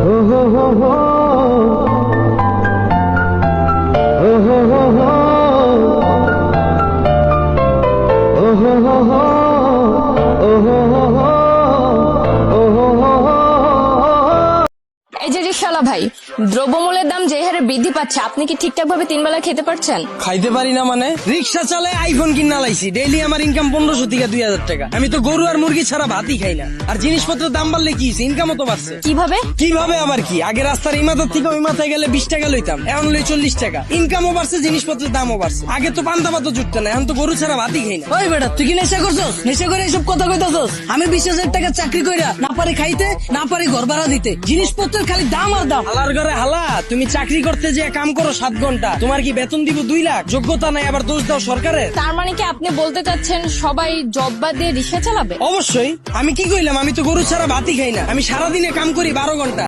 এই যে রিকশাওয়ালা ভাই, দ্রব্যমূল্যের দাম যে হারে বৃদ্ধি পাচ্ছে, আপনি কি ঠিকঠাক ভাবে 3 বেলা খেতে পারছেন? খাইতে পারি না মানে? রিক্সা চালায় আইফোন কিনা লাইছি, ডেইলি আমার ইনকাম 1500 থেকে 2000 টাকা। আমি তো গরু আর মুরগি ছাড়া ভাতই খাই না। আর জিনিসপত্রের দাম বাড়লে কি ইনকামও তো বাড়ছে। কিভাবে? কিভাবে আবার কি, আগে রাস্তার এই মাথার থেকে ওই মাথায় গেলে 20 টাকা লইতাম, এখন লই 40 টাকা। ইনকামও বাড়ছে, জিনিসপত্রের দামও বাড়ছে। আগে তো পান্তা ভাতও জুটতো না, এখন তো গরু ছাড়া ভাতই খাই না। ওই বেটা, তুই কি নেশা করছস? নেশা করে এসব কথা কইতাছস? আমি 20,000 টাকা চাকরি কইরা না পারি খাইতে, না পারি ঘর ভাড়া দিতে, জিনিসপত্রের খালি দাম আর দাম। হালার ঘরে হালা, তুমি চাকরি করতে যে কাম করো 7 ঘন্টা, তোমার কি বেতন দিব 2 লাখ? যোগ্যতা নাই, আবার দোষ দাও সরকারের। তার মানে কি আপনি বলতে চাচ্ছেন সবাই জব বাদ দিয়ে রিকশা চালাবে? অবশ্যই। আমি কি কইলাম? আমি তো গরু ছাড়া ভাতই খাই না। আমি সারাদিনে কাম করি 12 ঘন্টা।